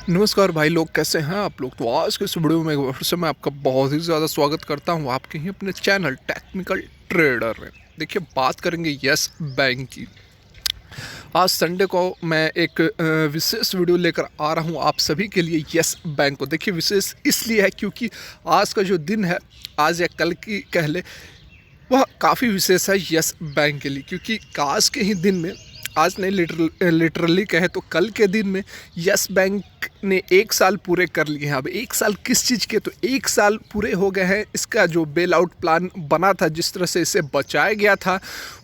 नमस्कार भाई लोग, कैसे हैं आप लोग। तो आज के इस वीडियो में एक बार फिर से मैं आपका बहुत ही ज़्यादा स्वागत करता हूं आपके ही अपने चैनल टेक्निकल ट्रेडर में। देखिए, बात करेंगे यस बैंक की। आज संडे को मैं एक विशेष वीडियो लेकर आ रहा हूं आप सभी के लिए यस बैंक को। देखिए, विशेष इसलिए है क्योंकि आज का जो दिन है, आज या कल की कह ले, वह काफ़ी विशेष है यस बैंक के लिए। क्योंकि आज के ही दिन में, आज नहीं, लिटरली कहे तो कल के दिन में यस बैंक ने 1 साल पूरे कर लिए हैं। अब 1 साल किस चीज़ के, तो 1 साल पूरे हो गए हैं। इसका जो बेल आउट प्लान बना था, जिस तरह से इसे बचाया गया था,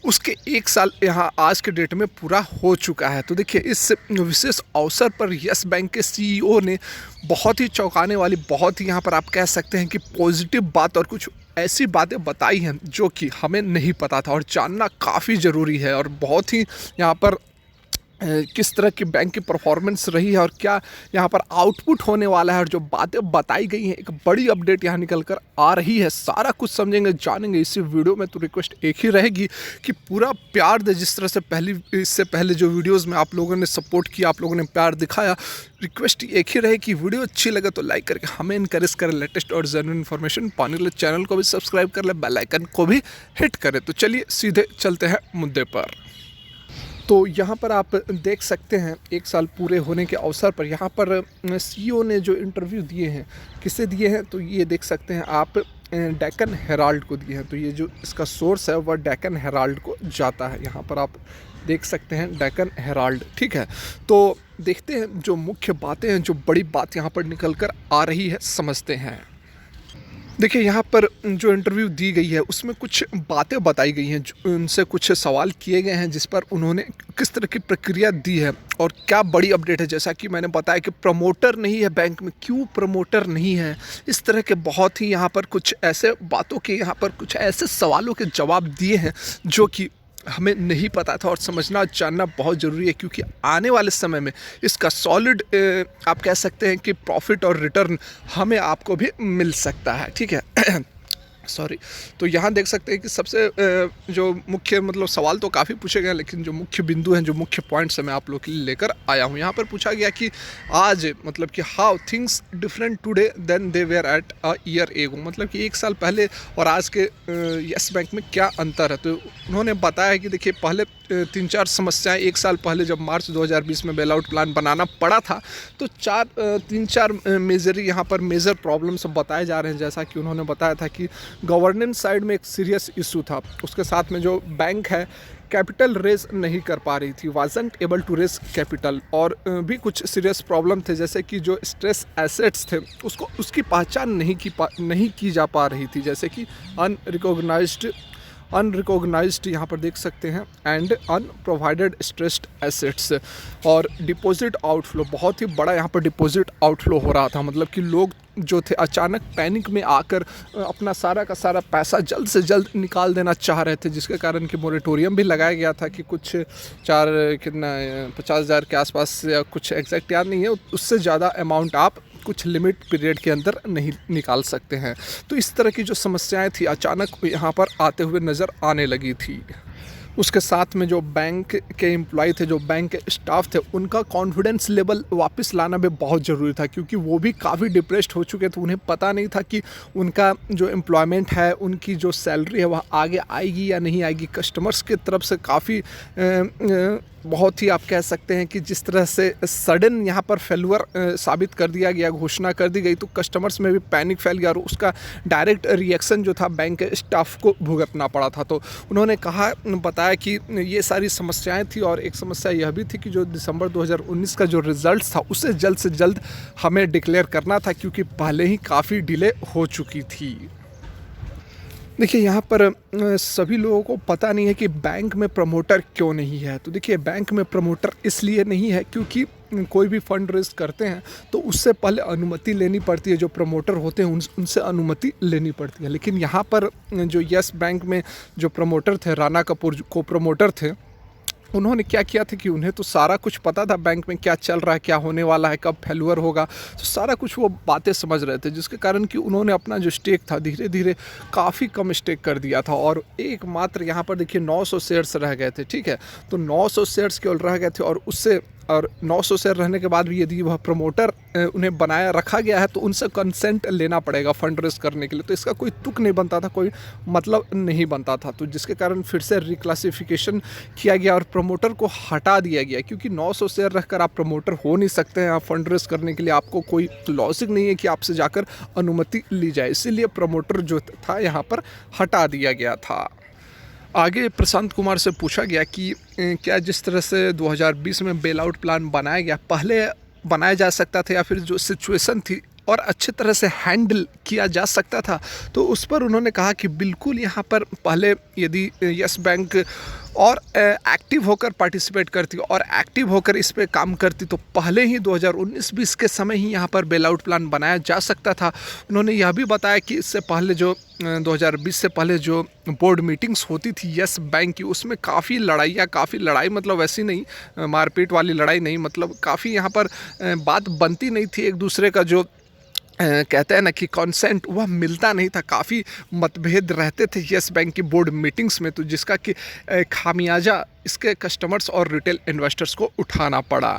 उसके 1 साल यहाँ आज के डेट में पूरा हो चुका है। तो देखिए, इस विशेष अवसर पर यस बैंक के सीईओ ने बहुत ही चौंकाने वाली, बहुत ही यहाँ पर आप कह सकते हैं कि पॉजिटिव बात और कुछ ऐसी बातें बताई हैं जो कि हमें नहीं पता था और जानना काफ़ी ज़रूरी है। और बहुत ही यहाँ पर किस तरह की बैंक की परफॉर्मेंस रही है और क्या यहाँ पर आउटपुट होने वाला है, और जो बातें बताई गई हैं, एक बड़ी अपडेट यहाँ निकल कर आ रही है। सारा कुछ समझेंगे, जानेंगे इसी वीडियो में। तो रिक्वेस्ट एक ही रहेगी कि पूरा प्यार दे। जिस तरह से इससे पहले जो वीडियोज़ में आप लोगों ने सपोर्ट किया, आप लोगों ने प्यार दिखाया, रिक्वेस्ट एक ही रहे कि वीडियो अच्छी लगे तो लाइक करके हमें इनकरेज करें। लेटेस्ट और जेन्युइन इन्फॉर्मेशन पाने के लिए चैनल को भी सब्सक्राइब कर ले, बेल आइकन को भी हिट करें। तो चलिए सीधे चलते हैं मुद्दे पर। तो यहाँ पर आप देख सकते हैं 1 साल पूरे होने के अवसर पर यहाँ पर सीईओ ने जो इंटरव्यू दिए हैं, किसे दिए हैं, तो ये देख सकते हैं आप, डेक्कन हेराल्ड को दिए हैं। तो ये जो इसका सोर्स है वह डेक्कन हेराल्ड को जाता है। यहाँ पर आप देख सकते हैं डेक्कन हेराल्ड, ठीक है। तो देखते हैं जो मुख्य बातें हैं, जो बड़ी बात यहाँ पर निकल कर आ रही है, समझते हैं। देखिए, यहाँ पर जो इंटरव्यू दी गई है उसमें कुछ बातें बताई गई हैं, उनसे कुछ सवाल किए गए हैं जिस पर उन्होंने किस तरह की प्रक्रिया दी है और क्या बड़ी अपडेट है। जैसा कि मैंने बताया कि प्रमोटर नहीं है बैंक में, क्यों प्रमोटर नहीं है, इस तरह के बहुत ही यहाँ पर कुछ ऐसे बातों के, यहाँ पर कुछ ऐसे सवालों के जवाब दिए हैं जो कि हमें नहीं पता था और समझना जानना बहुत ज़रूरी है। क्योंकि आने वाले समय में इसका सॉलिड आप कह सकते हैं कि प्रॉफिट और रिटर्न हमें आपको भी मिल सकता है, ठीक है। सॉरी। तो यहाँ देख सकते हैं कि सबसे जो मुख्य, मतलब सवाल तो काफ़ी पूछे गए, लेकिन जो मुख्य बिंदु हैं, जो मुख्य पॉइंट्स हैं, मैं आप लोग के लिए लेकर आया हूँ। यहाँ पर पूछा गया कि आज, मतलब कि how things different today than they were at a year ago, मतलब कि 1 साल पहले और आज के यस बैंक में क्या अंतर है। तो उन्होंने बताया कि देखिए, पहले 3-4 समस्याएं 1 साल पहले जब मार्च 2020 में बेल आउट प्लान बनाना पड़ा था, तो 3-4 मेजर यहाँ पर मेजर प्रॉब्लम्स बताए जा रहे हैं। जैसा कि उन्होंने बताया था कि गवर्नेंस साइड में एक सीरियस इशू था, उसके साथ में जो बैंक है कैपिटल रेज नहीं कर पा रही थी, wasn't able to raise capital, और भी कुछ सीरियस प्रॉब्लम थे, जैसे कि जो स्ट्रेस एसेट्स थे उसकी पहचान नहीं की जा पा रही थी, जैसे कि अनरिकॉग्नाइज्ड यहाँ पर देख सकते हैं, एंड अनप्रोवाइडेड स्ट्रेस्ड एसेट्स, और डिपॉजिट आउटफ्लो, बहुत ही बड़ा यहाँ पर डिपॉजिट आउटफ्लो हो रहा था। मतलब कि लोग जो थे अचानक पैनिक में आकर अपना सारा का सारा पैसा जल्द से जल्द निकाल देना चाह रहे थे, जिसके कारण कि मोरेटोरियम भी लगाया गया था कि कुछ 50,000 के आसपास, या कुछ एग्जैक्ट याद नहीं है, उससे ज़्यादा अमाउंट आप कुछ लिमिट पीरियड के अंदर नहीं निकाल सकते हैं। तो इस तरह की जो समस्याएं थी अचानक यहाँ पर आते हुए नज़र आने लगी थी। उसके साथ में जो बैंक के एम्प्लॉय थे, जो बैंक के स्टाफ थे, उनका कॉन्फिडेंस लेवल वापस लाना भी बहुत ज़रूरी था, क्योंकि वो भी काफ़ी डिप्रेस्ड हो चुके थे। उन्हें पता नहीं था कि उनका जो एम्प्लॉयमेंट है, उनकी जो सैलरी है, वह आगे आएगी या नहीं आएगी। कस्टमर्स की तरफ से काफ़ी बहुत ही आप कह सकते हैं कि जिस तरह से सडन यहाँ पर फेलुअर साबित कर दिया गया, घोषणा कर दी गई, तो कस्टमर्स में भी पैनिक फैल गया और उसका डायरेक्ट रिएक्शन जो था बैंक के स्टाफ को भुगतना पड़ा था। तो उन्होंने बताया कि ये सारी समस्याएं थी, और एक समस्या यह भी थी कि जो दिसंबर 2019 का जो रिज़ल्ट था उसे जल्द से जल्द हमें डिक्लेयर करना था, क्योंकि पहले ही काफ़ी डिले हो चुकी थी। देखिए, यहाँ पर सभी लोगों को पता नहीं है कि बैंक में प्रमोटर क्यों नहीं है। तो देखिए, बैंक में प्रमोटर इसलिए नहीं है क्योंकि कोई भी फंड रेज करते हैं तो उससे पहले अनुमति लेनी पड़ती है। जो प्रमोटर होते हैं उनसे अनुमति लेनी पड़ती है। लेकिन यहाँ पर जो यस बैंक में जो प्रमोटर थे, राणा कपूर को प्रमोटर थे, उन्होंने क्या किया था कि उन्हें तो सारा कुछ पता था बैंक में क्या चल रहा है, क्या होने वाला है, कब फेलुअर होगा, तो सारा कुछ वो बातें समझ रहे थे, जिसके कारण कि उन्होंने अपना जो स्टेक था धीरे धीरे काफ़ी कम स्टेक कर दिया था। और एकमात्र यहाँ पर देखिए 900 शेयर्स रह गए थे, ठीक है। तो 900 शेयर्स केवल रह गए थे, और उससे और 900 शेयर रहने के बाद भी यदि वह प्रमोटर उन्हें बनाया रखा गया है तो उनसे कंसेंट लेना पड़ेगा फंड रेज करने के लिए। तो इसका कोई तुक नहीं बनता था, कोई मतलब नहीं बनता था, तो जिसके कारण फिर से रिक्लासिफिकेशन किया गया और प्रमोटर को हटा दिया गया, क्योंकि 900 शेयर रखकर आप प्रमोटर हो नहीं सकते हैं। आप फंड रेज करने के लिए आपको कोई लॉजिक नहीं है कि आपसे जाकर अनुमति ली जाए, इसीलिए प्रमोटर जो था यहाँ पर हटा दिया गया था। आगे प्रशांत कुमार से पूछा गया कि क्या जिस तरह से 2020 में बेल आउट प्लान बनाया गया पहले बनाया जा सकता था, या फिर जो सिचुएशन थी और अच्छी तरह से हैंडल किया जा सकता था। तो उस पर उन्होंने कहा कि बिल्कुल यहाँ पर पहले यदि यस बैंक और एक्टिव होकर पार्टिसिपेट करती और एक्टिव होकर इस पे काम करती तो पहले ही 2019-20 के समय ही यहाँ पर बेल आउट प्लान बनाया जा सकता था। उन्होंने यह भी बताया कि इससे पहले जो 2020 से पहले जो बोर्ड मीटिंग्स होती थी यस बैंक की, उसमें काफ़ी लड़ाई मतलब वैसी नहीं मारपीट वाली लड़ाई नहीं, मतलब काफ़ी यहाँ पर बात बनती नहीं थी, एक दूसरे का जो कहते हैं ना कि कॉन्सेंट वह मिलता नहीं था, काफ़ी मतभेद रहते थे यस बैंक की बोर्ड मीटिंग्स में, तो जिसका कि खामियाजा इसके कस्टमर्स और रिटेल इन्वेस्टर्स को उठाना पड़ा।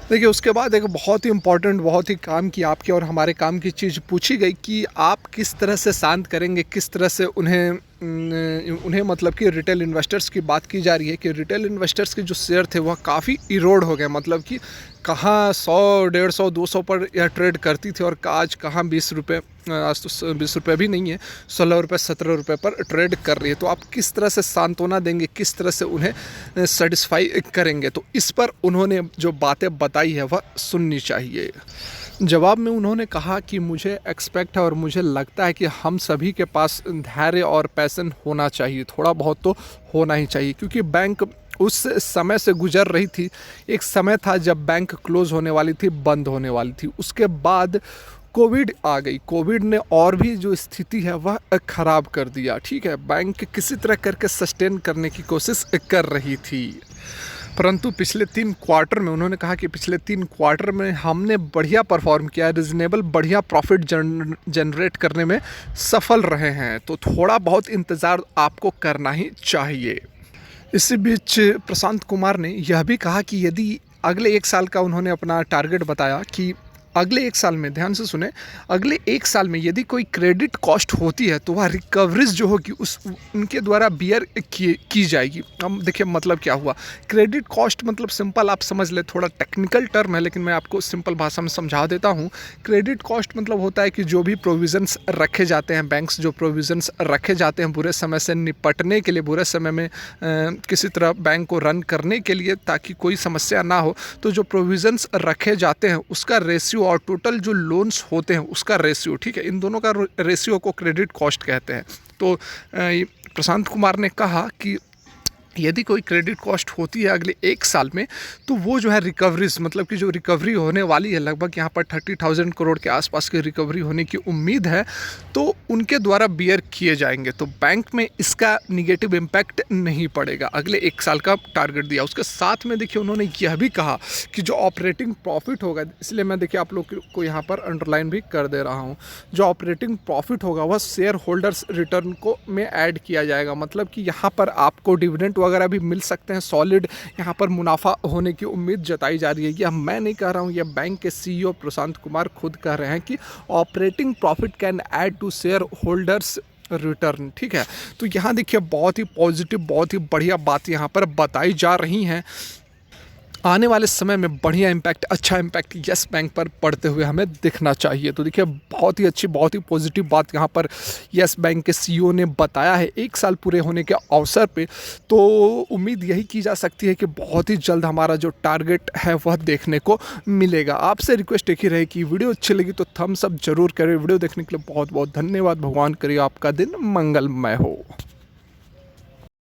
देखिए उसके बाद एक बहुत ही इम्पॉर्टेंट, बहुत ही काम की आपके और हमारे काम की चीज़ पूछी गई कि आप किस तरह से शांत करेंगे, किस तरह से उन्हें मतलब कि रिटेल इन्वेस्टर्स की बात की जा रही है कि रिटेल इन्वेस्टर्स के जो शेयर थे वह काफ़ी इरोड हो गए, मतलब कि कहाँ 100, 150, 200 पर यह ट्रेड करती थी और आज कहाँ 20 रुपये, आज तो 20 रुपये भी नहीं है, 16 रुपये 17 रुपये पर ट्रेड कर रही है। तो आप किस तरह से सांत्वना देंगे, किस तरह से उन्हें सेटिस्फाई करेंगे, तो इस पर उन्होंने जो बातें बताई है वह सुननी चाहिए। जवाब में उन्होंने कहा कि मुझे एक्सपेक्ट है और मुझे लगता है कि हम सभी के पास धैर्य और पैशन होना चाहिए, थोड़ा बहुत तो होना ही चाहिए, क्योंकि बैंक उस समय से गुजर रही थी। एक समय था जब बैंक क्लोज़ होने वाली थी, बंद होने वाली थी, उसके बाद कोविड आ गई। कोविड ने और भी जो स्थिति है वह ख़राब कर दिया। ठीक है, बैंक किसी तरह करके सस्टेन करने की कोशिश कर रही थी, परंतु पिछले 3 क्वार्टर में उन्होंने कहा कि पिछले 3 क्वार्टर में हमने बढ़िया परफॉर्म किया, रिजनेबल बढ़िया प्रॉफिट जनरेट करने में सफल रहे हैं, तो थोड़ा बहुत इंतज़ार आपको करना ही चाहिए। इसी बीच प्रशांत कुमार ने यह भी कहा कि यदि अगले 1 साल का उन्होंने अपना टारगेट बताया कि अगले 1 साल में, ध्यान से सुने, अगले 1 साल में यदि कोई क्रेडिट कॉस्ट होती है तो वह रिकवरीज जो होगी उनके द्वारा बियर की जाएगी। अब देखिए मतलब क्या हुआ, क्रेडिट कॉस्ट मतलब सिंपल आप समझ ले, थोड़ा टेक्निकल टर्म है लेकिन मैं आपको सिंपल भाषा में समझा देता हूँ। क्रेडिट कॉस्ट मतलब होता है कि जो भी प्रोविजंस रखे जाते हैं, बैंक्स जो प्रोविजंस रखे जाते हैं बुरे समय से निपटने के लिए, बुरे समय में किसी तरह बैंक को रन करने के लिए ताकि कोई समस्या ना हो, तो जो प्रोविजंस रखे जाते हैं उसका रेशियो और टोटल जो लोन्स होते हैं उसका रेशियो, ठीक है, इन दोनों का रेशियो को क्रेडिट कॉस्ट कहते हैं। तो प्रशांत कुमार ने कहा कि यदि कोई क्रेडिट कॉस्ट होती है अगले 1 साल में, तो वो जो है रिकवरीज, मतलब कि जो रिकवरी होने वाली है, लगभग यहाँ पर 30,000 करोड़ के आसपास की रिकवरी होने की उम्मीद है, तो उनके द्वारा बियर किए जाएंगे, तो बैंक में इसका निगेटिव इम्पैक्ट नहीं पड़ेगा। अगले 1 साल का टारगेट दिया। उसके साथ में देखिए उन्होंने यह भी कहा कि जो ऑपरेटिंग प्रॉफिट होगा, इसलिए मैं देखिए आप लोग को यहाँ पर अंडरलाइन भी कर दे रहा हूँ, जो ऑपरेटिंग प्रॉफिट होगा वह शेयर होल्डर्स रिटर्न को में ऐड किया जाएगा, मतलब कि यहाँ पर आपको डिविडेंड वगैरह भी मिल सकते हैं, सॉलिड यहाँ पर मुनाफा होने की उम्मीद जताई जा रही है। यह मैं नहीं कह रहा हूँ, यह बैंक के CEO प्रशांत कुमार खुद कह रहे हैं कि operating profit can add to share holders return. ठीक है, तो यहाँ देखिए बहुत ही पॉजिटिव, बहुत ही बढ़िया बात यहाँ पर बताई जा रही हैं। आने वाले समय में बढ़िया इम्पैक्ट, अच्छा इम्पैक्ट यस बैंक पर पड़ते हुए हमें दिखना चाहिए। तो देखिए बहुत ही अच्छी, बहुत ही पॉजिटिव बात यहाँ पर यस बैंक के CEO ने बताया है 1 साल पूरे होने के अवसर पे। तो उम्मीद यही की जा सकती है कि बहुत ही जल्द हमारा जो टारगेट है वह देखने को मिलेगा। आपसे रिक्वेस्ट एक ही रहे कि वीडियो अच्छी लगी तो थम्स अप जरूर करें। वीडियो देखने के लिए बहुत बहुत धन्यवाद। भगवान करे आपका दिन मंगलमय हो।